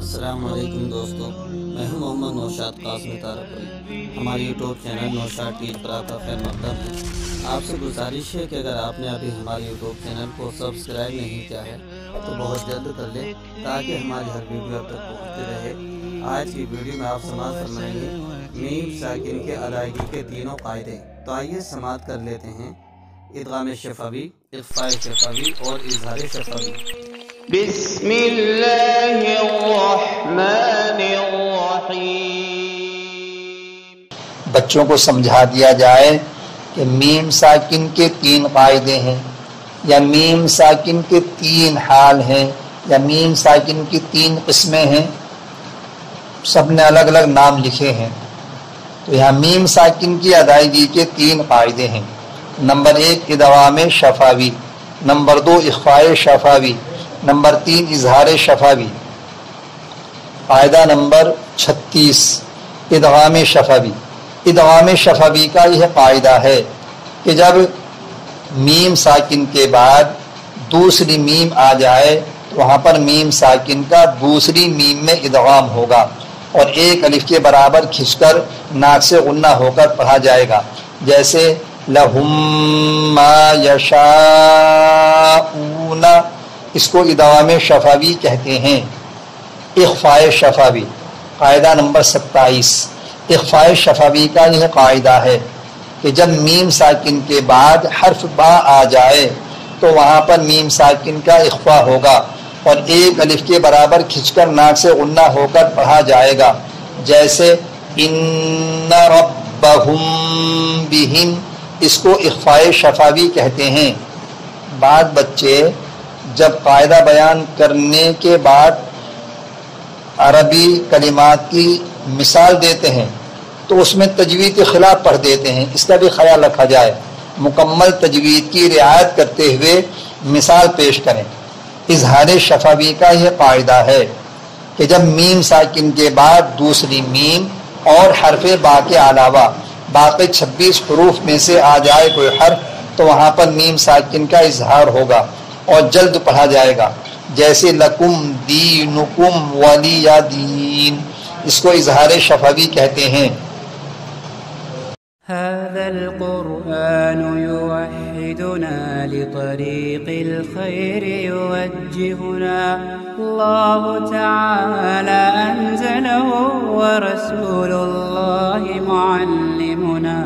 السلام علیکم دوستو، میں ہوں محمد نوشاد قاسمی طارق علی۔ ہمارے یوٹیوب چینل نوشاد ٹیچ پر آپ کا خیر مقدم ہے۔ آپ سے گزارش ہے کہ اگر آپ نے ابھی ہمارے یوٹیوب چینل کو سبسکرائب نہیں کیا ہے تو بہت جلد کر لیں تاکہ ہماری ہر ویڈیو اب تک پہنچتی رہے۔ آج کی ویڈیو میں آپ سماعت فرمائیں گے میم ساکن کے ادائیگی کے تینوں قاعدے۔ تو آئیے سماعت کر لیتے ہیں ادغام شفوی، اخفاء شفوی اور اظہار شفوی۔ بسم اللہ الرحمن الرحیم۔ بچوں کو سمجھا دیا جائے کہ میم ساکن کے 3 قاعدے ہیں، یا میم ساکن کے 3 حال ہیں، یا میم ساکن کی 3 قسمیں ہیں۔ سب نے الگ الگ نام لکھے ہیں۔ تو یہاں میم ساکن کی ادائیگی کے 3 قاعدے ہیں۔ نمبر 1 ادغام شفوی، نمبر 2 اخفاء شفوی، نمبر 3 اظہار شفوی۔ قاعدہ نمبر 36 ادغام شفوی۔ ادغام شفوی کا یہ قاعدہ ہے کہ جب میم ساکن کے بعد دوسری میم آ جائے تو وہاں پر میم ساکن کا دوسری میم میں ادغام ہوگا اور ایک الف کے برابر کھنچ کر ناک سے غنہ ہو کر پڑھا جائے گا، جیسے لہم ما یشاءون، اس کو ادغام شفوی کہتے ہیں۔ اخفاء شفوی قاعدہ نمبر 27 اخفاء شفوی کا یہ قاعدہ ہے کہ جب میم ساکن کے بعد حرف با آ جائے تو وہاں پر میم ساکن کا اخفاء ہوگا اور ایک الف کے برابر کھنچ کر ناک سے غنہ ہو کر پڑھا جائے گا، جیسے ان ربہم بہم، اس کو اخفاء شفوی کہتے ہیں۔ بعض بچے جب قاعدہ بیان کرنے کے بعد عربی کلمات کی مثال دیتے ہیں تو اس میں تجوید کے خلاف پڑھ دیتے ہیں، اس کا بھی خیال رکھا جائے، مکمل تجوید کی رعایت کرتے ہوئے مثال پیش کریں۔ اظہار شفوی کا یہ قاعدہ ہے کہ جب میم ساکن کے بعد دوسری میم اور حرف با کے علاوہ باقی 26 حروف میں سے آ جائے کوئی حرف تو وہاں پر میم ساکن کا اظہار ہوگا اور جلد پڑھا جائے گا، جیسے لکم دینکم ولی دین، اس کو اظہار شفوی کہتے ہیں۔ هذا القرآن يوحدنا لطريق الخير يوجهنا، الله تعالى أنزله ورسول الله معلمنا،